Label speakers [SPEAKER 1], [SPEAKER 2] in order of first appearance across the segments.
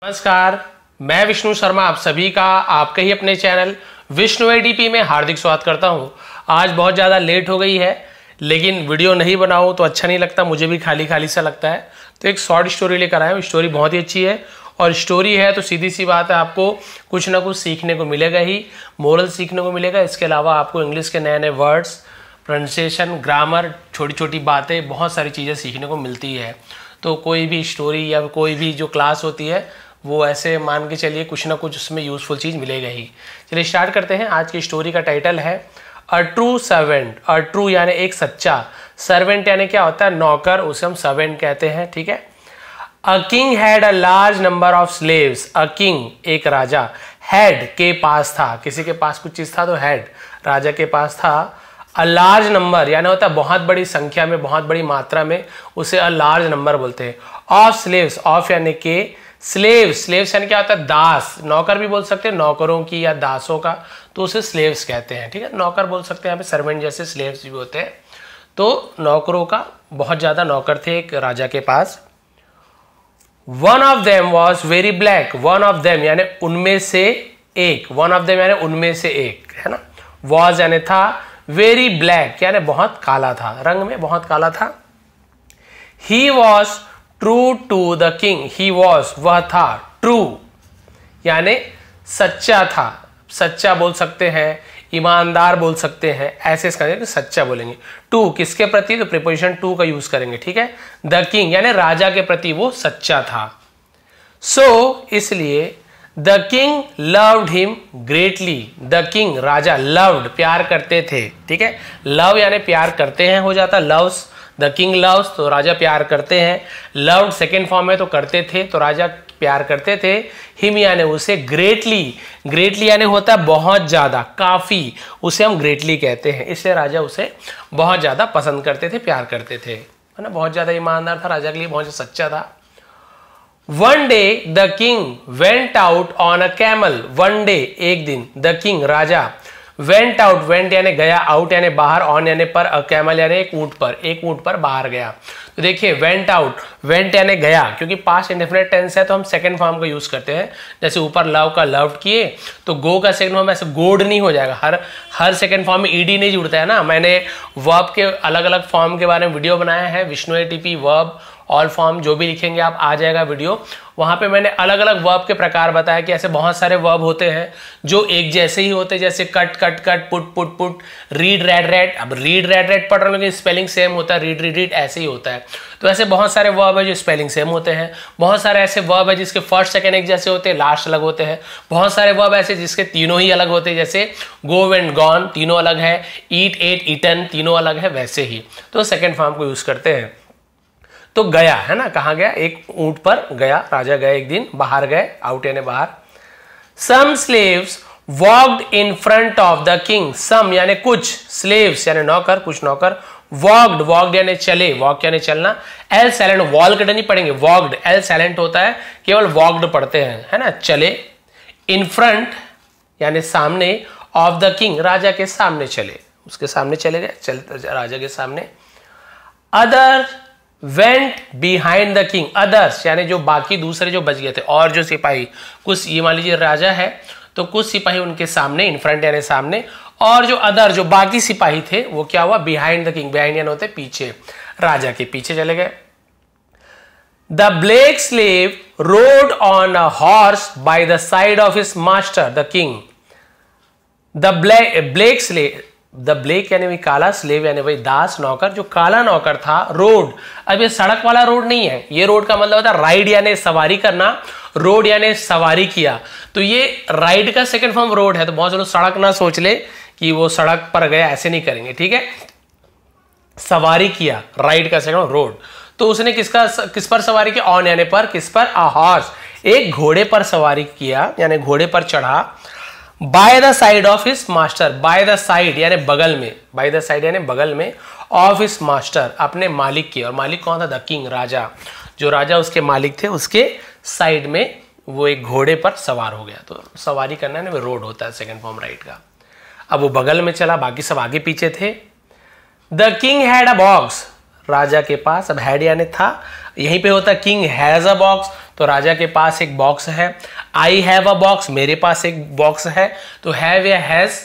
[SPEAKER 1] नमस्कार, मैं विष्णु शर्मा आप सभी का आपके ही अपने चैनल विष्णु एडीपी में हार्दिक स्वागत करता हूं। आज बहुत ज़्यादा लेट हो गई है, लेकिन वीडियो नहीं बनाऊं तो अच्छा नहीं लगता, मुझे भी खाली खाली सा लगता है। तो एक शॉर्ट स्टोरी लेकर आया हूं। स्टोरी बहुत ही अच्छी है और स्टोरी है तो सीधी सी बात है, आपको कुछ ना कुछ सीखने को मिलेगा ही, मोरल सीखने को मिलेगा। इसके अलावा आपको इंग्लिश के नए नए वर्ड्स, प्रोनाउंसिएशन, ग्रामर, छोटी छोटी बातें, बहुत सारी चीज़ें सीखने को मिलती है। तो कोई भी स्टोरी या कोई भी जो क्लास होती है वो ऐसे मान के चलिए कुछ ना कुछ उसमें यूजफुल चीज़ मिलेगा ही। चलिए स्टार्ट करते हैं। आज की स्टोरी का टाइटल है a true servant. A true यानी एक सच्चा, सर्वेंट यानी क्या होता है, नौकर, उसे हम सर्वेंट कहते हैं। ठीक है। A king had a large number of slaves. A king एक राजा, हैड के पास था, किसी के पास कुछ चीज़ था तो हैड राजा के पास था। अ लार्ज नंबर यानी होता है बहुत बड़ी संख्या में, बहुत बड़ी मात्रा में, उसे अ लार्ज नंबर बोलते हैं। ऑफ स्लेव्स, ऑफ यानी के, स्लेव्स, स्लेव्स यानी क्या होता है, दास, नौकर भी बोल सकते हैं, नौकरों की या दासों का, तो उसे स्लेव्स कहते हैं। ठीक है, नौकर बोल सकते हैं, यहाँ पे सर्वेंट जैसे स्लेव्स भी होते हैं। तो नौकरों का बहुत ज़्यादा नौकर थे एक राजा के पास। One of them was very black. One of them यानी उनमें से एक, वन ऑफ देम यानी उनमें से एक, है ना। वॉज यानी था, वेरी ब्लैक यानी बहुत काला था, रंग में बहुत काला था। He was true to the king. He was वह था, ट्रू यानी सच्चा था, सच्चा बोल सकते हैं, ईमानदार बोल सकते हैं, ऐसे इसका सच्चा बोलेंगे। टू किसके प्रति, तो प्रीपोजिशन टू का यूज करेंगे। ठीक है। द किंग यानी राजा के प्रति वो सच्चा था। सो इसलिए the king loved him greatly. The king Raja, loved प्यार करते थे। ठीक है, लव यानी प्यार करते हैं हो जाता, लव्स, द किंग लव्स तो राजा प्यार करते हैं, लव्ड सेकेंड फॉर्म है तो करते थे, तो राजा प्यार करते थे। हिम यानी उसे, ग्रेटली, ग्रेटली यानी होता है बहुत ज्यादा, काफी, उसे हम ग्रेटली कहते हैं। इसलिए राजा उसे बहुत ज्यादा पसंद करते थे, प्यार करते थे, है ना। बहुत ज्यादा ईमानदार था, राजा के लिए बहुत सच्चा था। One day the king went out on a camel. One day एक दिन, the king Raja, went out, went यानी गया, आउट यानी बाहर, ऑन यानी पर, अ कैमल यानी एक ऊंट पर, एक ऊंट पर बाहर गया। तो देखिए वेंट आउट, वेंट यानी गया, क्योंकि पास्ट इंडेफिनिट टेंस है तो हम सेकंड फॉर्म का यूज करते हैं। जैसे ऊपर लव का लव्ड किए तो गो का सेकंड फॉर्म ऐसे गोड नहीं हो जाएगा, हर सेकंड फॉर्म में ईडी नहीं जुड़ता है ना। मैंने वर्ब के अलग अलग फॉर्म के बारे में वीडियो बनाया है, Vishnu ATP verb all form, जो भी लिखेंगे आप आ जाएगा वीडियो। वहां पे मैंने अलग अलग वर्ब के प्रकार बताया कि ऐसे बहुत सारे वर्ब होते हैं जो एक जैसे ही होते हैं, जैसे cut cut cut, put put put, read red red. अब रीड रेड रेड पढ़ रहे हैं, स्पेलिंग सेम होता है, रीड रीड रीड ऐसे ही होता है। तो ऐसे बहुत सारे वर्ब है जो स्पेलिंग सेम होते हैं, बहुत सारे ऐसे वर्ब है जिसके फर्स्ट सेकंड एक जैसे होते हैं, लास्ट अलग होते हैं, बहुत सारे वर्ब ऐसे जिसके तीनों ही अलग होते हैं, जैसे गो वेंट गॉन तीनों अलग है, ईट एट ईटन तीनों अलग है, वैसे ही तो सेकंड फॉर्म को यूज करते हैं। तो गया, है ना, कहाँ गया, एक ऊंट पर गया, राजा गया एक दिन, बाहर गए, आउट यानी बाहर। Some slaves walked in front of the king. Some यानी कुछ, स्लेव्स यानी नौकर, कुछ नौकर, वॉक्ड, वॉक्ड यानी चले, वॉक यानी चलना, एल साइलेंट, वॉल्कड नहीं पढ़ेंगे, वॉक्ड एल साइलेंट होता है, केवल वॉक्ड पढ़ते हैं, है ना, चले। इन फ्रंट यानी सामने, ऑफ द किंग राजा के सामने चले, उसके सामने चले गए, राजा के सामने। Other went behind the king. Others यानी जो बाकी दूसरे जो बच गए थे, और जो सिपाही, कुछ ये मान लीजिए राजा है तो कुछ सिपाही उनके सामने, इन फ्रंट यानी सामने, और जो अदर जो बाकी सिपाही थे वो क्या हुआ, बिहाइंड द किंग, बिहाइंड यानी होते पीछे, राजा के पीछे चले गए। The black slave road on a horse by the side of his master the king. The black slave, the black यानी वही काला, स्लेव यानी वही दास, नौकर, जो काला नौकर था, रोड, अब ये सड़क वाला रोड नहीं है, ये रोड का मतलब होता है राइड यानी सवारी करना, रोड यानी सवारी किया, तो ये राइड का सेकंड फॉर्म रोड है। तो बहुत से लोग सड़क ना सोच ले कि वो सड़क पर गया, ऐसे नहीं करेंगे। ठीक है, सवारी किया, राइड का सेकंड रोड। तो उसने किस पर सवारी किया, ऑन यानी पर, किस पर, अ हॉर्स, एक घोड़े पर सवारी किया यानी घोड़े पर चढ़ा। By the side of his master, by the side यानी बगल में, बाय द साइड यानी बगल में, ऑफ हिज मास्टर अपने मालिक की, और मालिक कौन था, द किंग राजा, जो राजा उसके मालिक थे उसके साइड में वो एक घोड़े पर सवार हो गया। तो सवारी करना है ना, वो रोड होता है सेकंड फॉर्म राइट का। अब वो बगल में चला, बाकी सब आगे पीछे थे। The king had a box, राजा के पास, अब हैड यानी था, यहीं पे होता किंग हैज अ बॉक्स, तो राजा के पास एक बॉक्स है। आई हैव अ बॉक्स, मेरे पास एक बॉक्स है। तो हैव या हैज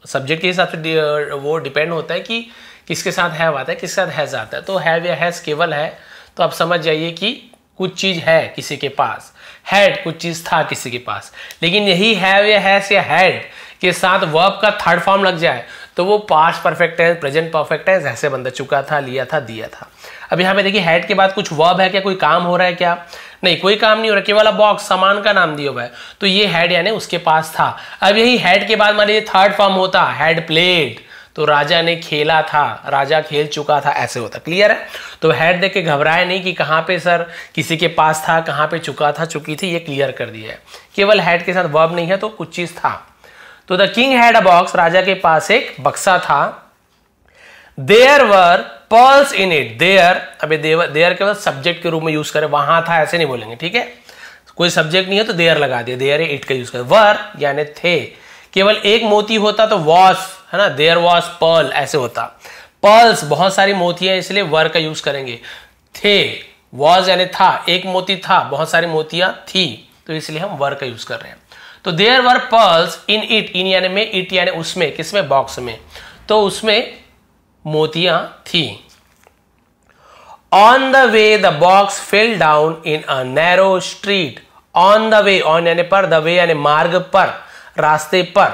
[SPEAKER 1] सब्जेक्ट के हिसाब से वो डिपेंड होता है कि किसके साथ हैव आता है, किसके साथ हैज आता है। तो हैव या हैज केवल है, तो आप समझ जाइए कि कुछ चीज है किसी के पास, हैड कुछ चीज था किसी के पास। लेकिन यही हैव या हैज या हैड के साथ वर्ब का थर्ड फॉर्म लग जाए तो वो past perfect tense, present perfect tense ऐसे बनता, चुका था, लिया था, दिया था। अब यहाँ पे देखिए हैड के बाद कुछ वर्ब है क्या, कोई काम हो रहा है क्या? नहीं, कोई काम नहीं हो रहा, केवल बॉक्स सामान का नाम दिया हुआ है, तो ये हैड यानी उसके पास था। अब यही हैड के बाद मान लीजिए थर्ड फॉर्म होता हैड प्लेड, तो राजा ने खेला था, राजा खेल चुका था, ऐसे होता। क्लियर है? तो हैड देख के घबराए नहीं कि कहाँ पे सर किसी के पास था, कहाँ पे चुका था, चुकी थी, ये क्लियर कर दिया है। केवल हैड के साथ वर्ब नहीं है तो कुछ चीज था। तो the king had a box, राजा के पास एक बक्सा था। There were pearls in it, there, अबे देयर के बाद सब्जेक्ट के रूप में यूज करें, वहां था ऐसे नहीं बोलेंगे, ठीक है? कोई सब्जेक्ट नहीं है तो देयर लगा दिया, देयर इट का यूज करें। वर यानी थे, केवल एक मोती होता तो वॉस, है ना, देयर वॉस पर्ल ऐसे होता। पर्ल्स बहुत सारी मोतियां, इसलिए वर का यूज करेंगे। थे, वॉज यानी था, एक मोती था, बहुत सारी मोतियां थी, तो इसलिए हम वर का यूज कर रहे हैं। तो there were pearls in it, in यानी में, इट यानी उसमें, किसमें? बॉक्स में, तो उसमें मोतियां थी। On the way the box fell down in a narrow street, on the way, on यानी पर, द वे यानी मार्ग पर, रास्ते पर,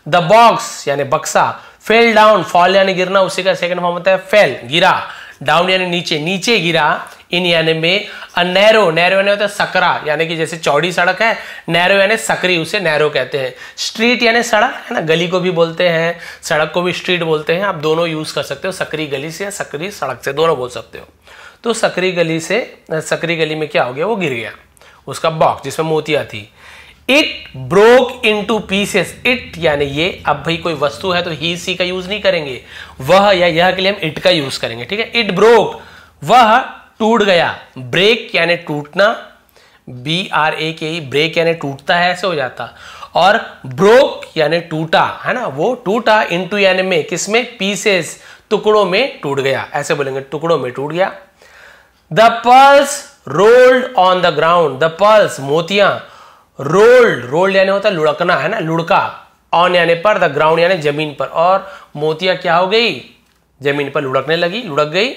[SPEAKER 1] द बॉक्स यानी बक्सा, फेल डाउन, फॉल यानी गिरना, उसी का सेकंड फॉर्म होता है फेल, गिरा, डाउन यानी नीचे, नीचे गिरा, इन यानी में, अ नैरो, नैरो यानी होता है सकरा, यानी कि जैसे चौड़ी सड़क है, नैरो यानी सकरी, उसे नैरो कहते हैं। स्ट्रीट यानी सड़क, है ना, गली को भी बोलते हैं, सड़क को भी स्ट्रीट बोलते हैं, आप दोनों यूज कर सकते हो, सकरी गली से या सकरी सड़क से, दोनों बोल सकते हो। तो सकरी गली से, सकरी गली में क्या हो गया, वो गिर गया, उसका बॉक्स जिसमें मोतियां थी। It broke into pieces, it यानी ये, अब भाई कोई वस्तु है तो ही सी का यूज नहीं करेंगे, वह या यह के लिए हम इट का यूज करेंगे, ठीक है? इट ब्रोक, वह टूट गया। ब्रेक यानी टूटना, BRAK, ब्रेक यानी टूटता है, ऐसे हो जाता। और ब्रोक यानी टूटा, है ना, वो टूटा, इनटू यानी में, किसमें? पीसेस, टुकड़ों में टूट गया, ऐसे बोलेंगे, टुकड़ों में टूट गया। The pearls rolled on the ground, the pearls मोतियां, रोल्ड, रोल्ड यानी होता है लुढ़कना, है ना, लुढ़का, ऑन यानी पर, द ग्राउंड यानी जमीन पर, और मोतियां क्या हो गई? जमीन पर लुढ़कने लगी, लुढ़क गई,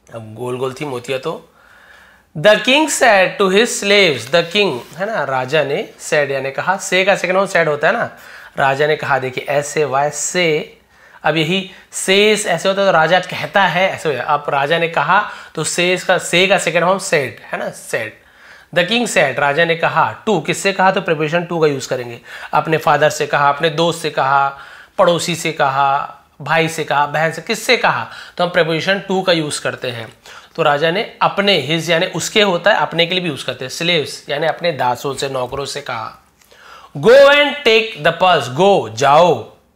[SPEAKER 1] अब गोल गोल थी मोतियां तो। The king said to his slaves, the king, है ना, राजा ने, सेड यानी कहा, से का सेकंड फॉर्म सेड होता है ना, राजा ने कहा, देखिए ऐसे वाय से, अब यही सेस ऐसे होता है तो राजा कहता है, ऐसे हो जाए। अब राजा ने कहा तो से का सेकंड फॉर्म सेड, है ना, सेड। द किंग सेड, राजा ने कहा, टू, किससे कहा, तो प्रिपोजिशन टू का यूज करेंगे। अपने फादर से कहा, अपने दोस्त से कहा, पड़ोसी से कहा, भाई से कहा, बहन से, किससे कहा, तो हम प्रिपोजिशन टू का यूज करते हैं। तो राजा ने अपने, हिज यानी उसके होता है, अपने के लिए भी यूज करते हैं। स्लेव्स यानी अपने दासों से, नौकरों से कहा। Go and take the purse, go जाओ,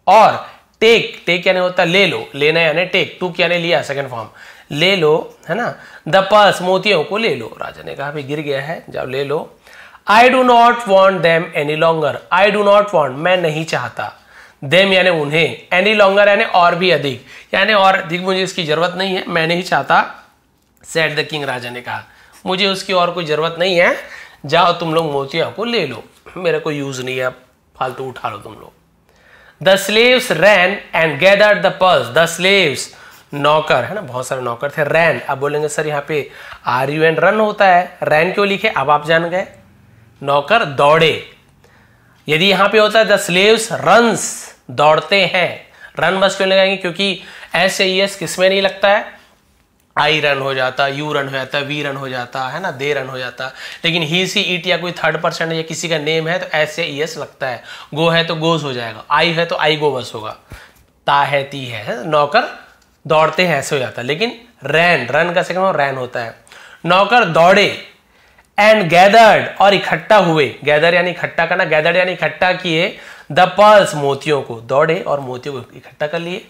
[SPEAKER 1] और टेक, टेक यानी होता है ले लो, लेना यानी टेक, टू यानी लिया, सेकंड फॉर्म, ले लो, है ना, द पर्स मोतियों को ले लो। राजा ने कहा भाई गिर गया है, जाओ ले लो। I do not want them any longer, I do not want, मैं नहीं चाहता, देम यानी उन्हें, एनी लॉन्गर यानी और भी अधिक, यानी और अधिक मुझे इसकी जरूरत नहीं है, मैं नहीं चाहता। सेड द किंग, राजा ने कहा मुझे उसकी और कोई जरूरत नहीं है, जाओ तुम लोग मोतियों को ले लो, मेरा कोई यूज नहीं है, फालतू उठा लो तुम लोग। The slaves ran and gathered the purse, the slaves नौकर, है ना, बहुत सारे नौकर थे। रैन, अब बोलेंगे सर यहाँ पे RUN रन होता है, रैन क्यों लिखे, अब आप जान गए, नौकर दौड़े। यदि यहां पे होता है द स्लेव्स रन्स, दौड़ते हैं, रन बस क्यों लगाएंगे, क्योंकि SAES किसमें नहीं लगता है, आई रन हो जाता, यू रन हो जाता, वी रन हो जाता, है ना, दे रन हो जाता। लेकिन ही सी इट या कोई थर्ड पर्सन या किसी का नेम है तो SAES लगता है। गो है तो गोज हो जाएगा, आई है तो आई गो बस होगा, ता है ती है, नौकर दौड़ते हैं, ऐसे हो जाता है। लेकिन रैन, रन का सेकंड रैन होता है। नौकर दौड़े, एंड गैदर्ड और इकट्ठा हुए, गैदर यानी इकट्ठा करना, गैदर्ड यानी इकट्ठा किए, द पर्ल्स मोतियों को, दौड़े और मोतियों को इकट्ठा कर लिए।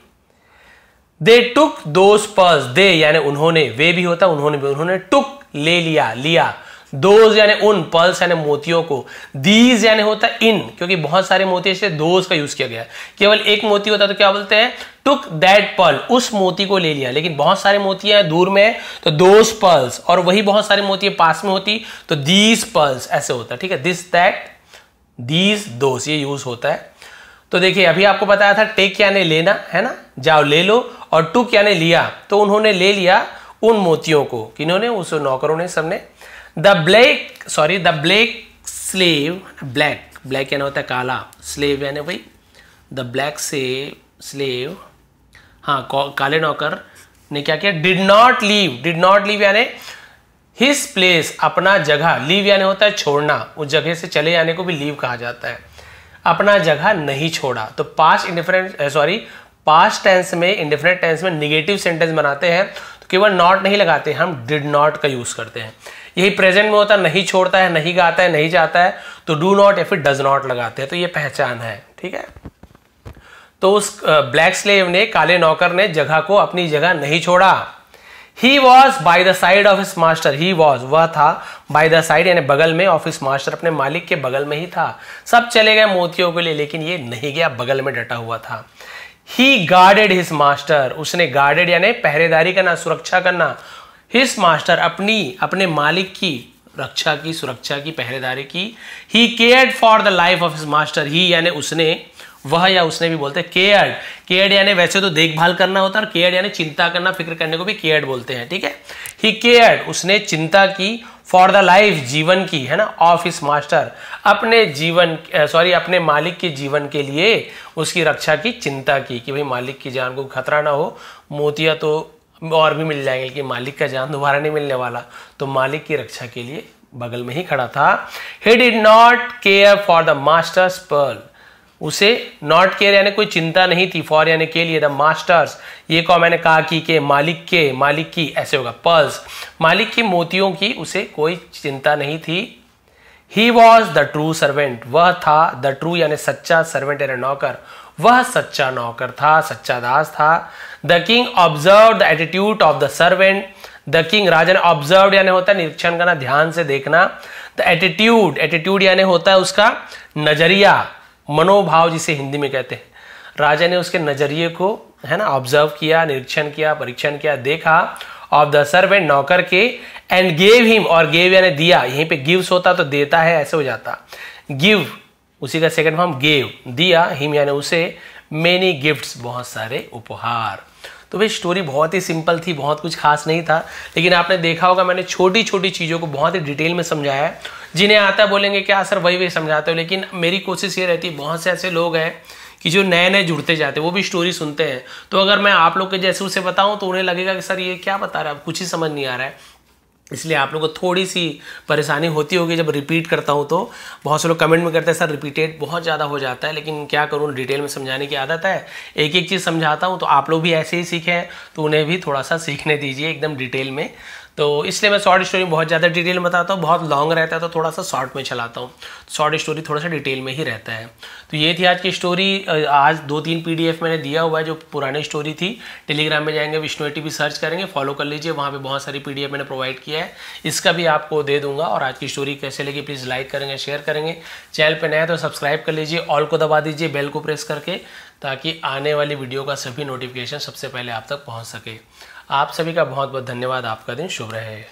[SPEAKER 1] दे टुक दोस पर्ल्स, दे यानी उन्होंने, वे भी होता उन्होंने भी, उन्होंने टुक ले लिया, लिया दोज यानी उन, पर्ल्स यानी मोतियों को, दीज यानी होता है इन, क्योंकि बहुत सारे मोती से दोज का यूज किया गया है। केवल एक मोती होता है तो क्या बोलते हैं, टुक दैट पर्ल, उस मोती को ले लिया। लेकिन बहुत सारे मोतियां दूर में है तो दोज पर्ल्स, और वही बहुत सारे मोती पास में होती तो दीज पर्ल्स ऐसे होता है। ठीक है, दिस दैट दीज दोज, ये यूज होता है। तो देखिए अभी आपको बताया था टेक यानी लेना, है ना, जाओ ले लो, और टुक यानी लिया, तो उन्होंने ले लिया उन मोतियों को, किन्होंने, उस नौकरों ने, सबने। द ब्लैक स्लेव, ब्लैक यानी होता है काला, स्लेव यानी भाई द ब्लैक स्लेव, हाँ, काले नौकर ने क्या किया, डिड नॉट लीव यानी हिज प्लेस, अपना जगह, लीव यानी होता है छोड़ना, उस जगह से चले जाने को भी लीव कहा जाता है, अपना जगह नहीं छोड़ा। तो पास्ट टेंस में, इंडेफिनिट टेंस में निगेटिव सेंटेंस बनाते हैं तो केवल नॉट नहीं लगाते, हम डिड नॉट का यूज करते हैं। यही प्रेजेंट में होता है, नहीं छोड़ता है, नहीं गाता है, नहीं जाता है, तो डू नॉट या फिर डज नॉट लगाते हैं। तो ये पहचान है, ठीक है। तो उस ब्लैक स्लेव ने, काले नौकर ने जगह को, अपनी जगह नहीं छोड़ा। He was by the side of his master, he was, वह था, बाय द साइड यानी बगल में, ऑफ हिज मास्टर, अपने मालिक के बगल में ही था। सब चले गए मोतियों के लिए, लेकिन ये नहीं गया, बगल में डटा हुआ था। ही गार्डेड हिज मास्टर, उसने गार्डेड यानी पहरेदारी करना, सुरक्षा करना, हिज मास्टर, अपने मालिक की रक्षा की, सुरक्षा की, पहरेदारी की। He cared for the life of his master, he यानी उसने, वह या उसने भी बोलते हैं। केयर्ड यानी वैसे तो देखभाल करना होता है, और केयर्ड यानी चिंता करना, फिक्र करने को भी केयर्ड बोलते हैं, ठीक है। ही केयर्ड, उसने चिंता की, फॉर द लाइफ, जीवन की, है ना, ऑफ हिज मास्टर, अपने मालिक के जीवन के लिए उसकी रक्षा की, चिंता की, कि भाई मालिक की जान को खतरा ना हो। मोतिया तो और भी मिल जाएंगे, कि मालिक का जान दोबारा नहीं मिलने वाला, तो मालिक की रक्षा के लिए बगल में ही खड़ा था। He did not care for the master's pearl, उसे नॉट केयर यानी कोई चिंता नहीं थी, फॉर यानी के लिए, द मास्टर्स, ये को मैंने कहा कि के, मालिक की ऐसे होगा, पर्ल्स, मालिक की मोतियों की उसे कोई चिंता नहीं थी। He was the true servant, वह था, द ट्रू यानी सच्चा, सर्वेंट यानी नौकर, वह सच्चा नौकर था, सच्चा दास था। The king observe the attitude of the servant, the king, राजा ने, ऑब्जर्व यानी होता है निरीक्षण करना, ध्यान से देखना। द एटीट्यूड यानी होता है उसका नजरिया, मनोभाव जिसे हिंदी में कहते हैं। राजा ने उसके नजरिए को, है ना, ऑब्जर्व किया, निरीक्षण किया, परीक्षण किया, देखा, ऑफ द सर्वेंट, नौकर के, एंड गेव हिम, और गेव यानी दिया, यहीं पे गिव्स होता तो देता है ऐसे हो जाता, गिव उसी का सेकंड फॉर्म, गेव, दिया, हिम यानी उसे, मेनी गिफ्ट्स, बहुत सारे उपहार। तो भाई स्टोरी बहुत ही सिंपल थी, बहुत कुछ खास नहीं था, लेकिन आपने देखा होगा मैंने छोटी छोटी चीज़ों को बहुत ही डिटेल में समझाया है। जिन्हें आता है बोलेंगे क्या सर वही समझाते हो, लेकिन मेरी कोशिश ये रहती है, बहुत से ऐसे लोग हैं कि जो नए नए जुड़ते जाते हैं, वो भी स्टोरी सुनते हैं, तो अगर मैं आप लोग के जैसे उसे बताऊं तो उन्हें लगेगा कि सर ये क्या बता रहा है, कुछ ही समझ नहीं आ रहा है। इसलिए आप लोगों को थोड़ी सी परेशानी होती होगी जब रिपीट करता हूँ। तो बहुत से लोग कमेंट में करते हैं सर रिपीटेड बहुत ज़्यादा हो जाता है, लेकिन क्या करूँ, डिटेल में समझाने की आदत है, एक एक चीज़ समझाता हूँ। तो आप लोग भी ऐसे ही सीखें, तो उन्हें भी थोड़ा सा सीखने दीजिए एकदम डिटेल में। तो इसलिए मैं शॉर्ट स्टोरी बहुत ज़्यादा डिटेल में बताता हूँ, बहुत लॉन्ग रहता है तो थोड़ा सा शॉर्ट में चलाता हूँ। शॉर्ट स्टोरी थोड़ा सा डिटेल में ही रहता है। तो ये थी आज की स्टोरी। आज 2-3 PDF मैंने दिया हुआ है जो पुरानी स्टोरी थी। टेलीग्राम में जाएंगे, विष्णु ATP सर्च करेंगे, फॉलो कर लीजिए, वहाँ पे बहुत सारी PDF मैंने प्रोवाइड किया है, इसका भी आपको दे दूंगा। और आज की स्टोरी कैसे लगी प्लीज़ लाइक करेंगे, शेयर करेंगे। चैनल पर नया तो सब्सक्राइब कर लीजिए, ऑल को दबा दीजिए, बेल को प्रेस करके, ताकि आने वाली वीडियो का सभी नोटिफिकेशन सबसे पहले आप तक पहुँच सके। आप सभी का बहुत बहुत धन्यवाद। आपका दिन शुभ रहे।